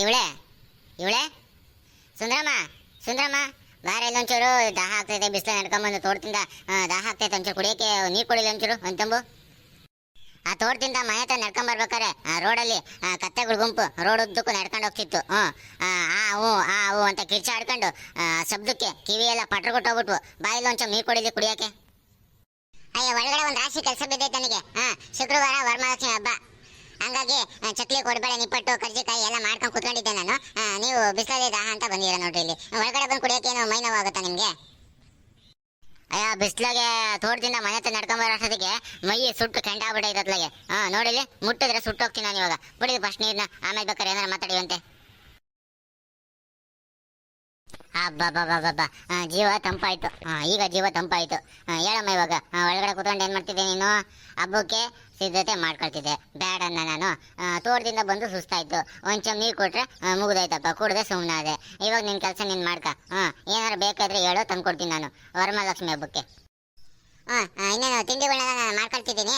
ಇವಳೆ ಇವಳೆ ಸುಂದ್ರಮ್ಮ ಸುಂದ್ರಮ್ಮ ಬಾರ ಇಲ್ಲೊಂಚೂರು ದಾಹ ಆಗ್ತೈತೆ ಬಿಸಿಲು ನಡ್ಕೊಂಬಂದು ತೋಟದಿಂದ ದಾಹ ಆಗ್ತೈತೆ ಒಂಚೂರು ಕುಡಿಯೋಕ್ಕೆ ನೀರು ಕೊಡಿಲ್ಲ ಒಂಚೂರು ಒಂದು ತಂಬು ಆ ತೋಟದಿಂದ ಮನೆ ಹತ್ರ ನಡ್ಕೊಂಬರ್ಬೇಕಾರೆ ರೋಡಲ್ಲಿ ಕತ್ತೆಗಳ ಗುಂಪು ರೋಡ್ ಉದ್ದಕ್ಕೂ ನಡ್ಕೊಂಡು ಹೋಗ್ತಿತ್ತು ಆ ಹೂ ಅಂತ ಕಿರ್ಚಾಡ್ಕೊಂಡು ಶಬ್ದಕ್ಕೆ ಕಿವಿಯೆಲ್ಲ ಪಟ್ರು ಕೊಟ್ಟೋಗ್ಬಿಟ್ವು ಬಾಯಿಲ್ಲ ಒಂಚೂರು ನೀರು ಕೊಡಿಲಿ ಕುಡಿಯೋಕ್ಕೆ ಅಯ್ಯ ಒಳಗಡೆ ಒಂದು ರಾಶಿ ಕೆಲಸ ಬಿದ್ದೈತೆ ನನಗೆ ಶುಕ್ರವಾರ ವರಮಹಾಲಕ್ಷ್ಮಿ ಹಬ್ಬ ಹಂಗಾಗಿ ಚಕ್ಲಿ ಕೊಡಬೇಳೆ ನಿಪ್ಪಟ್ಟು ಕರ್ಜಿಕಾಯಿ ಎಲ್ಲ ಮಾಡ್ಕೊಂಡು ಕುತ್ಕೊಂಡಿದ್ದೆ ನಾನು ನೀವು ಬಿಸಿಲಲ್ಲಿ ದಾಹ ಅಂತ ಬಂದಿರ ನೋಡ್ರಿ ಇಲ್ಲಿ ಒಳಗಡೆ ಬಂದು ಕುಡಿಯೋಕೆ ಏನು ಮೈ ನೋವಾಗುತ್ತಾ ನಿಮಗೆ ಅಯ್ಯ ಬಿಸಿಲಾಗೆ ತೋಟದಿಂದ ಮನೆ ಹತ್ರ ನಡ್ಕೊಂಬರೋ ಅಷ್ಟೊತ್ತಿಗೆ ಮೈ ಸುಟ್ಟು ಕೆಂಡಾಗ್ಬಿಟ್ಟೈತೆ ಅತ್ಲಾಗೆ ನೋಡಿಲಿ ಮುಟ್ಟಿದ್ರೆ ಸುಟ್ಟು ಹೋಗ್ತೀನಿ ನಾನು ಇವಾಗ ಬಿಡಿ ಫಸ್ಟ್ ನೀರನ್ನ ಆಮೇಲೆ ಬೇಕಾದ್ರೆ ಏನಾರು ಮಾತಾಡಿವಂತೆ ಹಬ್ಬ ಜೀವ ತಂಪಾಯ್ತು ಈಗ ಜೀವ ತಂಪಾಯ್ತು ಹೇಳಮ್ಮ ಇವಾಗ ಒಳಗಡೆ ಕೂತ್ಕೊಂಡು ಏನು ಮಾಡ್ತಿದ್ದೆ ನೀನು ಹಬ್ಬಕ್ಕೆ ಸಿದ್ಧತೆ ಮಾಡ್ಕೊಳ್ತಿದ್ದೆ ಬೇಡ ನಾನು ತೋಟದಿಂದ ಬಂದು ಸುಸ್ತಾಯ್ತು ಒಂಚೂರು ನೀರು ಕೊಟ್ರೆ ಮುಗಿದೋಯ್ತಪ್ಪ ಕುಡ್ದೆ ಸುಮ್ಮನೆ ಅದೇ ಇವಾಗ ನಿನ್ನ ಕೆಲಸ ನೀನು ಮಾಡ್ಕ ಏನಾರು ಬೇಕಾದ್ರೆ ಹೇಳೋ ತಂದ್ಕೊಡ್ತೀನಿ ನಾನು ವರಮಹಾಲಕ್ಷ್ಮಿ ಹಬ್ಬಕ್ಕೆ ಇನ್ನೇನು ತಿಂಡಿಗಳನ್ನ ನಾನು ಮಾಡ್ಕೊಳ್ತಿದ್ದೀನಿ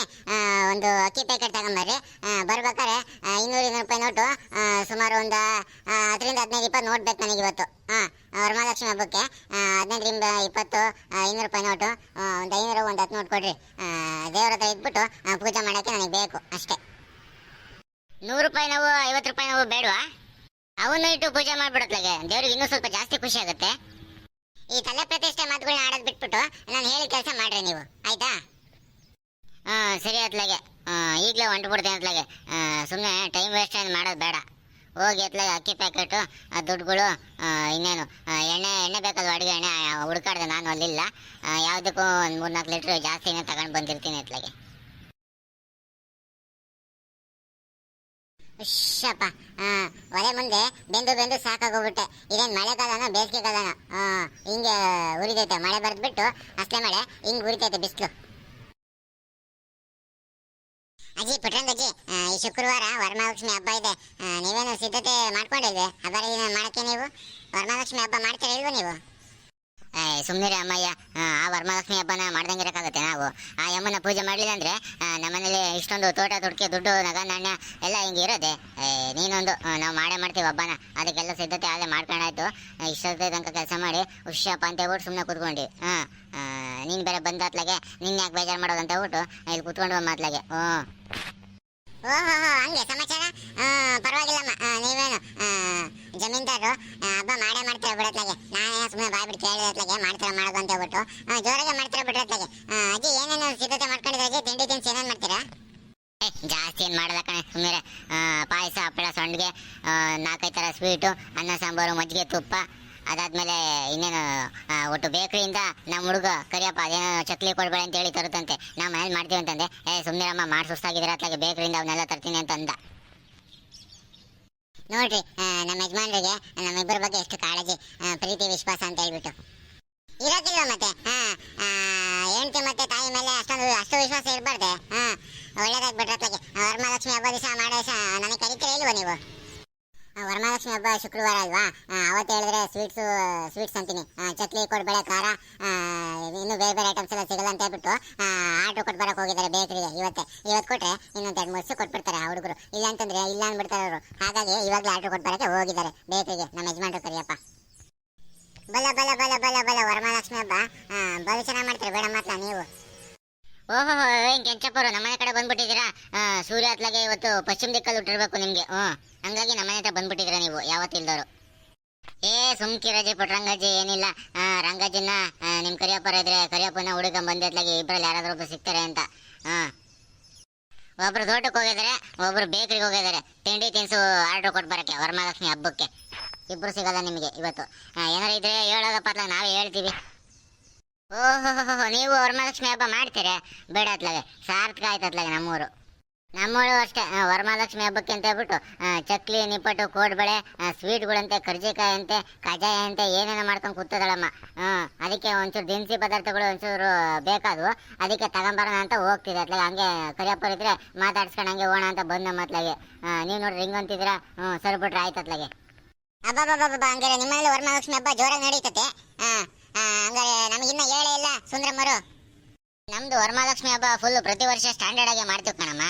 ಒಂದು ಅಕ್ಕಿ ಪ್ಯಾಕೆಟ್ ತಗೊಂಬರ್ರಿ ಬರ್ಬೇಕಾರೆ 200 ರೂಪಾಯಿ ನೋಟು ಸುಮಾರು ಒಂದು 10-15-20 ನೋಟ್ ಬೇಕು ನನಗೆ ಇವತ್ತು ವರಮಹಾಲಕ್ಷ್ಮಿ ಹಬ್ಬಕ್ಕೆ 15-20 200 ರೂಪಾಯಿ ನೋಟು ಒಂದು 500 ಒಂದು 10 ನೋಟ್ ಕೊಡ್ರಿ ದೇವ್ರ ಹತ್ರ ಇದ್ಬಿಟ್ಟು ಪೂಜೆ ಮಾಡೋಕ್ಕೆ ನನಗೆ ಬೇಕು ಅಷ್ಟೇ 100 ರೂಪಾಯಿ ನಾವು 50 ರೂಪಾಯಿ ನಾವು ಬೇಡವಾ ಅವನ್ನ ಇಟ್ಟು ಪೂಜೆ ಮಾಡ್ಬಿಡತ್ಲಾಗೆ ದೇವ್ರಿಗೆ ಇನ್ನೂ ಸ್ವಲ್ಪ ಜಾಸ್ತಿ ಖುಷಿ ಆಗುತ್ತೆ ಈ ತಲೆ ಪ್ರತಿಷ್ಠೆ ಮಾತುಗಳನ್ನ ಆಡೋದು ಬಿಟ್ಬಿಟ್ಟು ನಾನು ಹೇಳಿ ಕೆಲಸ ಮಾಡ್ರಿ ನೀವು ಆಯ್ತಾ ಸರಿ ಅತ್ಲಾಗೆ ಈಗಲೇ ಹೊಂಟ್ಬಿಡ್ತೀನಿ ಅತ್ಲಾಗೆ ಸುಮ್ಮನೆ ಟೈಮ್ ವೇಸ್ಟ್ ಏನು ಮಾಡೋದು ಬೇಡ ಹೋಗಿ ಅತ್ಲಾಗೆ ಅಕ್ಕಿ ಪ್ಯಾಕೆಟು ದುಡ್ಡುಗಳು ಇನ್ನೇನು ಎಣ್ಣೆ ಬೇಕಲ್ವ ಅಡುಗೆ ಎಣ್ಣೆ ಹುಡ್ಕಾಡ್ದೆ ನಾನು ಅಲ್ಲಿಲ್ಲ ಯಾವುದಕ್ಕೂ ಒಂದು 3-4 ಲೀಟ್ರ್ ಜಾಸ್ತಿನೇ ತಗೊಂಡು ಬಂದಿರ್ತೀನಿ ಅತ್ಲಾಗೆ ಶಪ್ಪ ಒಲೆ ಮುಂದೆ ಬೆಂದು ಸಾಕಾಗೋಗ್ಬಿಟ್ಟೆ ಇದೇನು ಮಳೆಗಾಲನೋ ಬೇಸಿಗೆ ಕಾಲನೋ ಹಿಂಗೆ ಉರಿತೈತೆ ಮಳೆ ಬರೆದ್ಬಿಟ್ಟು ಅಷ್ಟೇ ಮಳೆ ಹಿಂಗೆ ಉರಿತೈತೆ ಬಿಸಿಲು ಅಜ್ಜಿ ಪುಟ್ರಂಗಜ್ಜಿ ಈ ಶುಕ್ರವಾರ ವರಮಹಾಲಕ್ಷ್ಮಿ ಹಬ್ಬ ಇದೆ ನೀವೇನು ಸಿದ್ಧತೆ ಮಾಡ್ಕೊಂಡಿಲ್ವೇ ಹಬ್ಬ ಮಾಡಕ್ಕೆ ನೀವು ವರಮಹಾಲಕ್ಷ್ಮಿ ಹಬ್ಬ ಮಾಡ್ತೀರಾ ಇಲ್ವ ನೀವು ಸುಮ್ಮನೆ ಅಮ್ಮಯ್ಯ ಆ ವರಮಹಾಲಕ್ಷ್ಮಿ ಹಬ್ಬನ ಮಾಡ್ದಂಗೆ ಇರೋಕ್ಕಾಗುತ್ತೆ ನಾವು ಆ ಯಮ್ಮನ ಪೂಜೆ ಮಾಡಲಿಲ್ಲ ಅಂದರೆ ನಮ್ಮನೇಲಿ ಇಷ್ಟೊಂದು ತೋಟ ತುಡ್ಕೆ ದುಡ್ಡು ನಗ ನಾಣ್ಯ ಎಲ್ಲ ಹಿಂಗೆ ಇರೋದೆ ನೀನೊಂದು ನಾವು ಮಾಡ್ತೀವಿ ಹಬ್ಬನ ಅದಕ್ಕೆಲ್ಲ ಸಿದ್ಧತೆ ಅಲ್ಲೇ ಮಾಡ್ಕೊಂಡಾಯ್ತು ಇಷ್ಟೊತ್ತೇ ತನಕ ಕೆಲಸ ಮಾಡಿ ಹುಷಪ್ಪ ಅಂತ ಹೇಳ್ಬಿಟ್ಟು ಸುಮ್ಮನೆ ಕೂತ್ಕೊಂಡು ನೀನು ಬೇರೆ ಬಂದತ್ಲಾಗೆ ನಿನ್ನ ಯಾಕೆ ಬೇಜಾರು ಮಾಡೋದು ಅಂತ ಹೇಳ್ಬಿಟ್ಟು ಇಲ್ಲಿ ಕೂತ್ಕೊಂಡು ಮಾತ್ಲಾಗೆ ಓಹೋ ಹಂಗೆ ಸಮಾಚಾರ ಪರವಾಗಿಲ್ಲಮ್ಮ ನೀವೇನು ಜಮೀನ್ದಾರರು ಹಬ್ಬ ಮಾಡ್ತೀರ ಬಿಡತ್ಲಾಗೆ ನಾನೇ ಸುಮ್ಮನೆ ಬಾಯ್ ಬಿಟ್ಟು ಕೇಳಿದತ್ಲಾಗೆ ಮಾಡ್ತೀರ ಮಾಡೋದು ಅಂತ ಹೇಳ್ಬಿಟ್ಟು ಜೋರಾಗೆ ಮಾಡ್ತೀರ ಬಿಡ್ರತ್ಲಾಗೆ ಅಜ್ಜಿ ಏನೇನು ಸಿದ್ಧತೆ ಮಾಡ್ಕೊಂಡಿದ್ರೆ ಅಜ್ಜಿ ತಿಂಡಿ ತಿನ್ಸಿ ಏನೇನು ಮಾಡ್ತೀರಾ ಜಾಸ್ತಿ ಏನು ಮಾಡಲ್ಲ ಕಣೆ ಸುಮ್ಮನೆ ಪಾಯಸ ಹಪ್ಪಳ ಸಂಡಿಗೆ 4-5 ಥರ ಸ್ವೀಟು ಅನ್ನ ಸಾಂಬಾರು ಮಜ್ಜಿಗೆ ತುಪ್ಪ ಅದಾದ್ಮೇಲೆ ಇನ್ನೇನು ಒಟ್ಟು ಬೇಕ್ರಿಯಿಂದ ನಮ್ಮ ಹುಡುಗ ಕರಿಯಪ್ಪ ಅದೇನೋ ಚಕ್ಲಿ ಕೊಡ್ಬೇಡ ಅಂತ ಹೇಳಿ ತರುತ್ತಂತೆ ನಾವು ಮನೇಲಿ ಮಾಡ್ತೀವಿ ಅಂತಂದೆ ಸುಮ್ಮನೆ ಅಮ್ಮ ಮಾಡಿ ಸುಸ್ತಾಗಿದ್ರೆ ಅತ್ಲಾಗೆ ಬೇಕ್ರಿಯಿಂದ ಅವನ್ನೆಲ್ಲ ತರ್ತೀನಿ ಅಂತ ಅಂದ ನೋಡ್ರಿ ನಮ್ಮ ಯಜಮಾನ್ರಿಗೆ ನಮ್ಮಿಬ್ಬರ ಬಗ್ಗೆ ಎಷ್ಟು ಕಾಳಜಿ ಪ್ರೀತಿ ವಿಶ್ವಾಸ ಅಂತ ಹೇಳ್ಬಿಟ್ಟು ಇರೋದಿಲ್ವ ಮತ್ತೆ ಹೆಂಡತಿ ಮತ್ತೆ ತಾಯಿ ಮೇಲೆ ಅಷ್ಟು ವಿಶ್ವಾಸ ಇರಬಾರ್ದೆ ಒಳ್ಳೇದಾಗಿ ಬಿಟ್ರತ್ಲಾಗೆ ವರಮಹಾಲಕ್ಷ್ಮಿ ಹಬ್ಬ ದಿವಸ ಮಾಡೋ ನನಗೆ ಕರಿತೀರ ಇಲ್ವ ನೀವು ವರಮಹಾಲಕ್ಷ್ಮಿ ಹಬ್ಬ ಶುಕ್ರವಾರ ಅಲ್ವಾ ಅವತ್ತು ಹೇಳಿದ್ರೆ ಸ್ವೀಟ್ಸ್ ಅಂತೀನಿ ಚಕ್ಲಿ ಕೊಡ್ಬೇಳೆ ಖಾರ ಇನ್ನು ಬೇರೆ ಐಟಮ್ಸ್ ಎಲ್ಲ ಸಿಗಲ್ಲ ಅಂತ ಹೇಳ್ಬಿಟ್ಟು ಆರ್ಡ್ರ್ ಕೊಟ್ಟು ಬರಕ್ಕೆ ಹೋಗಿದ್ದಾರೆ ಬೇಕರಿಗೆ ಇವತ್ತು ಕೊಟ್ಟರೆ ಇನ್ನೊಂದು 2-3 ಕೊಟ್ಬಿಡ್ತಾರೆ ಆ ಹುಡುಗರು ಇಲ್ಲ ಅಂತಂದ್ರೆ ಇಲ್ಲ ಅಂದ್ಬಿಡ್ತಾರೆ ಅವರು ಹಾಗಾಗಿ ಇವಾಗಲೇ ಆರ್ಡ್ರ್ ಕೊಟ್ಟು ಬರಕ್ಕೆ ಹೋಗಿದ್ದಾರೆ ಬೇಕರಿಗೆ ನಮ್ಮ ಯಜಮಾನ್ರು ಕರಿಯಪ್ಪ ಬಲ ವರಮಹಾಲಕ್ಷ್ಮಿ ಹಬ್ಬ ಬಲು ಚೆನ್ನಾಗಿ ಮಾಡ್ತಾರೆ ಬೇಡ ಮಾತ್ರ ನೀವು ಓಹೋ ಏನು ಕೆಂಚಪ್ಪರು ನಮ್ಮನೆ ಕಡೆ ಬಂದ್ಬಿಟ್ಟಿದ್ದೀರಾ ಸೂರ್ಯ ಹತ್ಲಾಗೆ ಇವತ್ತು ಪಶ್ಚಿಮ ದಿಕ್ಕಲ್ಲಿ ಹುಟ್ಟಿರ್ಬೇಕು ನಿಮಗೆ ಹಂಗಾಗಿ ನಮ್ಮನೆ ಹತ್ರ ಬಂದ್ಬಿಟ್ಟಿದ್ದೀರಾ ನೀವು ಯಾವತ್ತಿಲ್ದವರು ಸುಮ್ಕಿರಜಿ ಪುಟ್ರಂಗಜ್ಜಿ ಏನಿಲ್ಲ ರಂಗಜ್ಜಿನ ನಿಮ್ಮ ಕರಿಯಪ್ಪರ ಇದ್ರೆ ಕರಿಯಪ್ಪನ ಹುಡುಗಂಬ ಬಂದಿದ್ಲಾಗೆ ಇಬ್ಬರಲ್ಲಿ ಯಾರಾದ್ರೂ ಒಬ್ರು ಸಿಗ್ತಾರೆ ಅಂತ ಒಬ್ರು ತೋಟಕ್ಕೆ ಹೋಗಿದ್ದಾರೆ ಒಬ್ರು ಬೇಕರಿಗೆ ಹೋಗಿದ್ದಾರೆ ತಿಂಡಿ ತಿನಿಸು ಆರ್ಡ್ರ್ ಕೊಟ್ಟು ಬರೋಕ್ಕೆ ವರಮಹಾಲಕ್ಷ್ಮಿ ಹಬ್ಬಕ್ಕೆ ಇಬ್ಬರು ಸಿಗಲ್ಲ ನಿಮಗೆ ಇವತ್ತು ಏನಾರು ಇದ್ರೆ ಹೇಳೋದಪ್ಪ ಅತ್ಲಾಗ ನಾವೇ ಹೇಳ್ತೀವಿ ಓಹೋ ನೀವು ವರಮಹಾಲಕ್ಷ್ಮಿ ಹಬ್ಬ ಮಾಡ್ತೀರಾ ಬೇಡ ಅತ್ಲಾಗೆ ಸಾರ್ಥಕ ಆಯ್ತತ್ಲಾಗೆ ನಮ್ಮೂರು ಅಷ್ಟೇ ವರಮಹಾಲಕ್ಷ್ಮಿ ಹಬ್ಬಕ್ಕೆ ಅಂತ ಹೇಳ್ಬಿಟ್ಟು ಚಕ್ಲಿ ನಿಪ್ಪಟ್ಟು ಕೋಡ್ಬಳೆ ಸ್ವೀಟ್ಗಳಂತೆ ಕರ್ಜಿಕಾಯಿ ಅಂತೆ ಕಜಾಯ ಅಂತೆ ಏನೇನೋ ಮಾಡ್ಕೊಂಡು ಕೂತದಳಮ್ಮ ಅದಕ್ಕೆ ಒಂಚೂರು ದಿನಸಿ ಪದಾರ್ಥಗಳು ಒಂಚೂರು ಬೇಕಾದವು ಅದಕ್ಕೆ ತಗೊಂಬರೋಣ ಅಂತ ಹೋಗ್ತಿದ್ದೆ ಅತ್ಲಾಗೆ ಹಂಗೆ ಕರಿಯಪ್ಪರ್ ಇದ್ರೆ ಮಾತಾಡ್ಸ್ಕೊಂಡು ಹಂಗೆ ಹೋಗೋಣ ಅಂತ ಬಂದ ಮತ್ಲಾಗೆ ನೀವು ನೋಡ್ರಿ ಹಿಂಗೆ ಅಂತಿದ್ದೀರಾ ಸರಿಬಿಟ್ರೆ ಆಯ್ತತ್ಲಾಗೆ ಹಬ್ಬ ಹಂಗಾರೆ ನಿಮ್ಮಲ್ಲಿ ವರಮಹಾಲಕ್ಷ್ಮಿ ಹಬ್ಬ ಜೋರಾಗಿ ನಡೀತತೆ ಹಂಗಾರೆ ನಮಗಿನ್ನ ಹೇಳೇ ಇಲ್ಲ ಸುಂದ್ರಮ್ಮರು ನಮ್ದು ವರಮಹಾಲಕ್ಷ್ಮಿ ಹಬ್ಬ ಫುಲ್ ಪ್ರತಿ ವರ್ಷ ಸ್ಟ್ಯಾಂಡರ್ಡ್ ಆಗಿ ಮಾಡ್ತೀವಿ ಕಣಮ್ಮ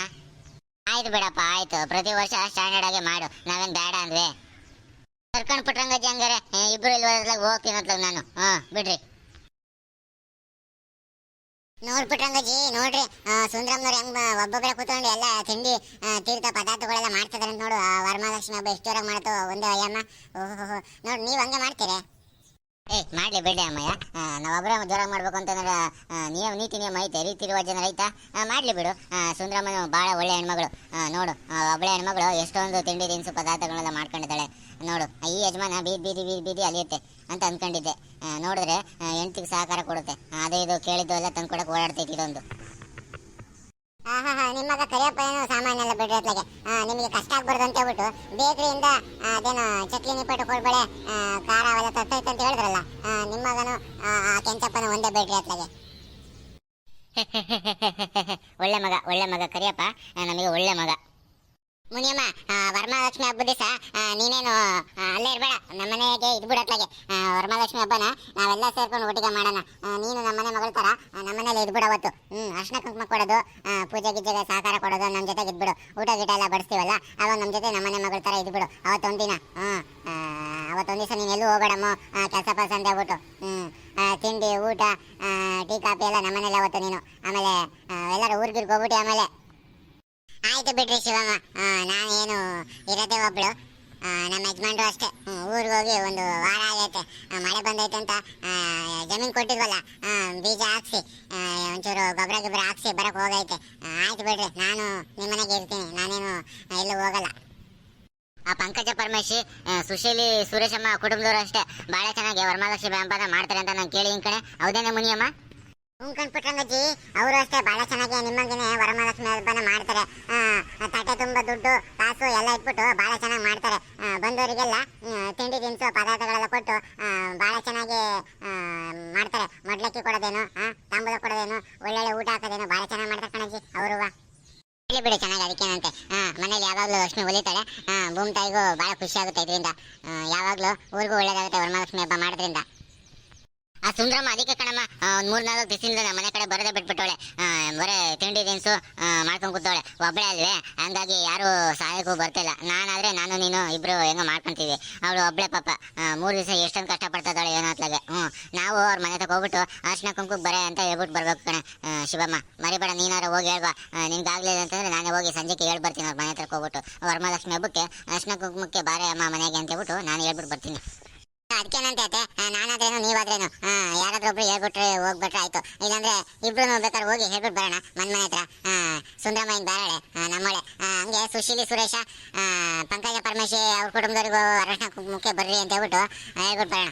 ಆಯ್ತು ಬಿಡಪ್ಪ ಆಯ್ತು ಪ್ರತಿ ವರ್ಷ ಸ್ಟ್ಯಾಂಡರ್ಡ್ ಆಗಿ ಮಾಡು ನಾವೇನು ಬೇಡ ಅಂದ್ವಿ ಕರ್ಕೊಂಡ್ ಪುಟ್ರಂಗಜ್ಜಿ ಹಂಗಾರೆ ಇಬ್ರು ಇಲ್ಲಿ ಹೋಗ್ತೀನಿ ಅತ್ಲಾಗ ನಾನು ಬಿಡ್ರಿ. ನೋಡ್ಬಿಟ್ರಂಗಜ್ಜಿ ನೋಡ್ರಿ ಸುಂದ್ರಮ್ನವ್ರು ಹೆಂಗ್ ಒಬ್ಬೊಬ್ಬರೇ ಕೂತ್ಕೊಂಡು ಎಲ್ಲ ತಿಂಡಿ ತೀರ್ಥ ಪದಾರ್ಥಗಳೆಲ್ಲ ಮಾಡ್ತಿದಾರೆ ಅಂತ ನೋಡು. ವರಮಹಾಲಕ್ಷ್ಮಿ ಹಬ್ಬ ಎಷ್ಟು ಜೋರಾಗಿ ಮಾಡ್ತು ಒಂದೇ ಅಯ್ಯಮ್ಮ. ಓಹೋ ನೋಡಿ ನೀವು ಹಂಗೆ ಮಾಡ್ತೀರಾ? ಮಾಡ್ಲಿ ಬಿಡ್ರಿ ಅಮ್ಮಯ್ಯ, ನಾವೊಬ್ಬರೇ ಜೋರಾಗಿ ಮಾಡ್ಬೇಕು ಅಂತಂದ್ರೆ ನೀತಿ ನಿಯಮ ಐತೆ, ರೀತಿ ರಿವಾಜ್ ಜನ ಐತಾ, ಮಾಡ್ಲಿ ಬಿಡು. ಸುಂದ್ರಮ್ಮನ ಭಾಳ ಒಳ್ಳೆ ಹೆಣ್ಮಗಳು ನೋಡು. ಒಬ್ಬಳೆ ಹೆಣ್ಮಗಳು ಎಷ್ಟೊಂದು ತಿಂಡಿ ತಿನಿಸು ಪದಾರ್ಥಗಳೆಲ್ಲ ಮಾಡ್ಕೊಂಡಿದ್ದಾಳೆ ನೋಡು. ಈ ಯಜಮಾನ ಬೀದಿ ಅಲಿಯುತ್ತೆ ಅಂತ ಅಂದ್ಕೊಂಡಿದ್ದೆ. ನೋಡಿದ್ರೆ ಹೆಂಡ್ತಿಗೆ ಸಹಕಾರ ಕೊಡುತ್ತೆ, ಅದು ಇದು ಕೇಳಿದ್ದು ಎಲ್ಲ ತಂದು ಕೊಡಕ್ಕೆ ಓಡಾಡ್ತೈತಿ ಇದೊಂದು. ನಿಮ್ಮಗ ಕರಿಯಪ್ಪ ಏನು ಸಾಮಾನ್ಯ ಎಲ್ಲ ಬಿಡ್ರಿ ಅತ್ಲಾಗೆ. ನಿಮಗೆ ಕಷ್ಟ ಆಗ್ಬಾರ್ದು ಅಂತ ಹೇಳ್ಬಿಟ್ಟು ಬೇಕರಿಯಿಂದ ಅದೇನು ಚಕ್ಲಿ ನಿಪ್ಪಟ್ಟು ಕೊಡ್ಬೇಳೆ ಖಾರ ಅವೆಲ್ಲ ತರ್ತೈತೆ ಅಂತ ಹೇಳಿದ್ರಲ್ಲ, ನಿಮ್ಮಗನು ಆ ಕೆಂಚಪ್ಪನ ಒಂದೇ ಬಿಡ್ರಿ ಅತ್ಲಾಗೆ. ಒಳ್ಳೆ ಮಗ ಕರಿಯಪ್ಪ, ನಮಗೆ ಒಳ್ಳೆ ಮಗ. ಮುನಿಯಮ್ಮ, ವರಮಹಾಲಕ್ಷ್ಮಿ ಹಬ್ಬದ ದಿವಸ ನೀನೇನು ಅಲ್ಲೇ ಇರಬೇಡ, ನಮ್ಮನೆಗೆ ಇದ್ಬಿಡತ್ಲಾಗೆ. ವರಮಹಾಲಕ್ಷ್ಮಿ ಹಬ್ಬನ ನಾವೆಲ್ಲ ಸೇರ್ಕೊಂಡು ಒಟ್ಟಿಗೆ ಮಾಡೋಣ. ನೀನು ನಮ್ಮನೆ ಮಗಳ ಥರ ನಮ್ಮನೇಲಿ ಇದ್ಬಿಡು ಅವತ್ತು. ಅರ್ಶಿನ ಕುಂಕುಮ ಕೊಡೋದು, ಪೂಜೆ ಗೀಜೆಗೆ ಸಹಕಾರ ಕೊಡೋದು, ನಮ್ಮ ಜೊತೆಗೆ ಇದ್ಬಿಡು. ಊಟ ಗೀಟ ಎಲ್ಲ ಬಡಿಸ್ತೀವಲ್ಲ, ಅವಾಗ ನಮ್ಮ ಜೊತೆ ನಮ್ಮನೆ ಮಗಳ ಥರ ಇದ್ಬಿಡು ಅವತ್ತೊಂದಿನ. ಅವತ್ತೊಂದು ದಿವಸ ನೀನು ಎಲ್ಲೂ ಹೋಗಬೇಡಮ್ಮ, ಕೆಲಸ ಪಲ್ಸ ಅಂತ ಹೇಳ್ಬಿಟ್ಟು. ತಿಂಡಿ ಊಟ ಟೀ ಕಾಫಿ ಎಲ್ಲ ನಮ್ಮನೇಲಿ ಅವತ್ತು ನೀನು. ಆಮೇಲೆ ಎಲ್ಲರೂ ಊರ್ಗಿರ್ಗೆ ಹೋಗ್ಬಿಟ್ಟು ಆಮೇಲೆ. ಆಯ್ತು ಬಿಡ್ರಿ ಶಿವಮ್ಮ, ನಾನೇನು ಇರತ್ತೆ ಒಬ್ಳು. ನಮ್ಮ ಯಜಮಾನ್ರು ಅಷ್ಟೇ ಊರಿಗೆ ಹೋಗಿ ಒಂದು ವಾರ ಆಗೈತೆ. ಮಳೆ ಬಂದೈತೆ ಅಂತ ಜಮೀನು ಕೊಟ್ಟಿದ್ವಲ್ಲ, ಬೀಜ ಹಾಕ್ಸಿ ಒಂಚೂರು ಗೊಬ್ಬರ ಹಾಕ್ಸಿ ಬರಕ್ಕೆ ಹೋಗೈತೆ. ಆಯ್ತು ಬಿಡ್ರಿ, ನಾನು ನಿಮ್ಮನೆಗೆ ಇರ್ತೀನಿ, ನಾನೇನು ಎಲ್ಲೂ ಹೋಗಲ್ಲ. ಆ ಪಂಕಜ ಪರಮೇಶಿ, ಸುಶೀಲಿ, ಸುರೇಶಮ್ಮ ಕುಟುಂಬದವರು ಅಷ್ಟೇ ಭಾಳ ಚೆನ್ನಾಗಿ ವರಮಹಾಲಕ್ಷ್ಮಿ ಹಬ್ಬನ ಮಾಡ್ತಾರೆ ಅಂತ ನಾನು ಕೇಳಿ ಕಣೆ. ಹೌದೇನೆ ಮುನಿಯಮ್ಮ? ಪುಟ್ರಂಗಜ್ಜಿ ಅವರು ಅಷ್ಟೇ ಭಾಳ ಚೆನ್ನಾಗಿ ನಿಮ್ಮಂಗೆನೆ ವರಮಹಾಲಕ್ಷ್ಮಿ ಹಬ್ಬನ ಮಾಡ್ತಾರೆ. ತಟ್ಟೆ ತುಂಬ ದುಡ್ಡು ಕಾಸು ಎಲ್ಲ ಇಟ್ಬಿಟ್ಟು ಭಾಳ ಚೆನ್ನಾಗಿ ಮಾಡ್ತಾರೆ. ಬಂದವರಿಗೆಲ್ಲ ತಿಂಡಿ ತಿನಿಸು ಪದಾರ್ಥಗಳೆಲ್ಲ ಕೊಟ್ಟು ಭಾಳ ಚೆನ್ನಾಗಿ ಮಾಡ್ತಾರೆ. ಮೊಡ್ಲಕ್ಕಿ ಕೊಡೋದೇನು, ತಾಂಬೂಲ ಕೊಡೋದೇನು, ಒಳ್ಳೊಳ್ಳೆ ಊಟ ಹಾಕೋದೇನು ಭಾಳ ಚೆನ್ನಾಗಿ ಮಾಡ್ತಾರೆ ಕಣಜ್ಜಿ ಅವರು. ಹೇಳಿ ಬಿಡಿ ಚೆನ್ನಾಗಿ, ಅದಕ್ಕೇನಂತೆ. ಮನೇಲಿ ಯಾವಾಗಲೂ ಲಕ್ಷ್ಮಿ ಒಲಿತಾಳೆ. ಭೂಮಿ ತಾಯಿಗೂ ಭಾಳ ಖುಷಿ ಆಗುತ್ತೆ ಇದರಿಂದ. ಯಾವಾಗಲೂ ಊರಿಗೂ ಒಳ್ಳೇದಾಗುತ್ತೆ ವರಮಹಾಲಕ್ಷ್ಮಿ ಹಬ್ಬ ಮಾಡೋದ್ರಿಂದ. ಆ ಸುಂದ್ರಮ್ಮ ಅದಕ್ಕೆ ಕಣಮ್ಮ ಒಂದು 3-4 ದಿವಸದಿಂದ ನಮ್ಮ ಮನೆ ಕಡೆ ಬರೋದೇ ಬಿಟ್ಬಿಟ್ಟವಳೆ. ಬರೇ ತಿಂಡಿ ತಿನಿಸು ಮಾಡ್ಕೊಂಡು ಕೂತವಳೆ, ಒಬ್ಬಳೇ ಅಲ್ವೇ, ಹಂಗಾಗಿ ಯಾರು ಸಹಾಯಕ್ಕೂ ಬರ್ತಿಲ್ಲ. ನಾನಾದರೆ ನಾನು ನೀನು ಇಬ್ಬರು ಹೆಂಗೋ ಮಾಡ್ಕೊತೀವಿ, ಅವಳು ಒಬ್ಬಳೇ ಪಾಪ 3 ದಿವಸ ಎಷ್ಟೊಂದು ಕಷ್ಟಪಡ್ತಾಳೆ ಏನೋ ಅತ್ಲಾಗೆ. ನಾವು ಅವ್ರ ಮನೆ ತಗ ಹೋಗ್ಬಿಟ್ಟು ಅರ್ಶಿನ ಕುಂಕುಮ ಬರೆ ಅಂತ ಹೇಳ್ಬಿಟ್ಟು ಬರ್ಬೇಕು ಕಣೆ. ಶಿವಮ್ಮ ಮರಿಬೇಡ, ನೀನಾರು ಹೋಗಿ ಹೇಳ್ಬಾ. ನಿನ್ಗಾಗ್ಲಿಲ್ಲ ಅಂತಂದರೆ ನಾನೇ ಹೋಗಿ ಸಂಜೆಗೆ ಹೇಳ್ಬರ್ತೀನಿ ಅವ್ರ ಮನೆ ಹತ್ರಕ್ಕೆ ಹೋಗ್ಬಿಟ್ಟು. ವರಮಹಾಲಕ್ಷ್ಮಿ ಹಬ್ಬಕ್ಕೆ ಅರ್ಶಿನ ಕುಂಕುಮಕ್ಕೆ ಬಾರೆ ಅಮ್ಮ ಮನೆಗೆ ಅಂತ ಹೇಳ್ಬಿಟ್ಟು ನಾನು ಹೇಳ್ಬಿಟ್ಟು ಬರ್ತೀನಿ. ಅದಕ್ಕೇನಂತೈತೆ, ನಾನಾದ್ರೇನು ನೀವಾದ್ರೇನು ಯಾರಾದ್ರೂ ಒಬ್ರು ಹೇಳ್ಬಿಟ್ರೆ ಹೋಗ್ಬಿಟ್ರೆ ಆಯ್ತು. ಇಲ್ಲಾಂದ್ರೆ ಇಬ್ರು ಬೇಕಾದ್ರೆ ಹೋಗಿ ಹೇಳ್ಬಿಟ್ಟು ಬರೋಣ ಮನೆ ಹತ್ರ. ಸುಂದರಮ್ಮನ ಬೇರಾಳೆ ನಮ್ಮಳೆ. ಹಂಗೆ ಸುಶೀಲಿ, ಸುರೇಶ, ಪಂಕಜ ಪರಮೇಶಿ ಅವ್ರ ಕುಟುಂಬದವ್ರಿಗೂ ಅರಶಿನ ಕುಂಕುಮಕ್ಕೆ ಬರ್ರಿ ಅಂತ ಹೇಳ್ಬಿಟ್ಟು ಹೇಳ್ಬಿಟ್ಟು ಬರೋಣ.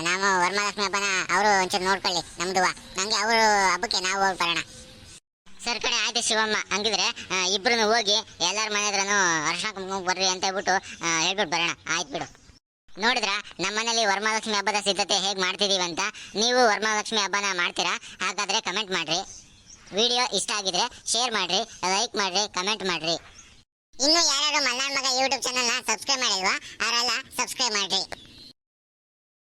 ನಾವು ವರಮಹಾಲಕ್ಷ್ಮಿ ಹಬ್ಬನ ಅವರು ಒಂಚೂರು ನೋಡ್ಕೊಳ್ಳಿ ನಮ್ದು, ಹಂಗೆ ಅವರು ಹಬ್ಬಕ್ಕೆ ನಾವು ಹೋಗಿ ಬರೋಣ. ಸರ್ ಕಣೆ, ಆಯ್ತು ಶಿವಮ್ಮ. ಹಂಗಿದ್ರೆ ಇಬ್ರು ಹೋಗಿ ಎಲ್ಲರ ಮನೆ ಹತ್ರನೂ ಅರಶಿನ ಕುಂಕುಮಕ್ಕೆ ಬರ್ರಿ ಅಂತ ಹೇಳ್ಬಿಟ್ಟು ಹೇಳ್ಬಿಟ್ಟು ಬರೋಣ. ಆಯ್ತು ಬಿಡು. ನೋಡಿದ್ರ ನಮ್ಮನೇಲಿ ವರಮಹಾಲಕ್ಷ್ಮಿ ಹಬ್ಬದ ಸಿದ್ಧತೆ ಹೇಗೆ ಮಾಡ್ತಿದೀವಿ ಅಂತ. ನೀವು ವರಮಹಾಲಕ್ಷ್ಮಿ ಹಬ್ಬನ ಮಾಡ್ತೀರಾ? ಹಾಗಾದ್ರೆ ಕಮೆಂಟ್ ಮಾಡ್ರಿ. ವಿಡಿಯೋ ಇಷ್ಟ ಆಗಿದ್ರೆ ಶೇರ್ ಮಾಡ್ರಿ, ಲೈಕ್ ಮಾಡ್ರಿ, ಕಮೆಂಟ್ ಮಾಡ್ರಿ. ಇನ್ನು ಯಾರ್ಯಾರು ಮಲ್ನಾಡ್ ಮಗ ಯೂಟ್ಯೂಬ್ ಚಾನಲ್ನ ಸಬ್ಸ್ಕ್ರೈಬ್ ಮಾಡಿಲ್ವಾ ಅವರೆಲ್ಲ ಸಬ್ಸ್ಕ್ರೈಬ್ ಮಾಡ್ರಿ.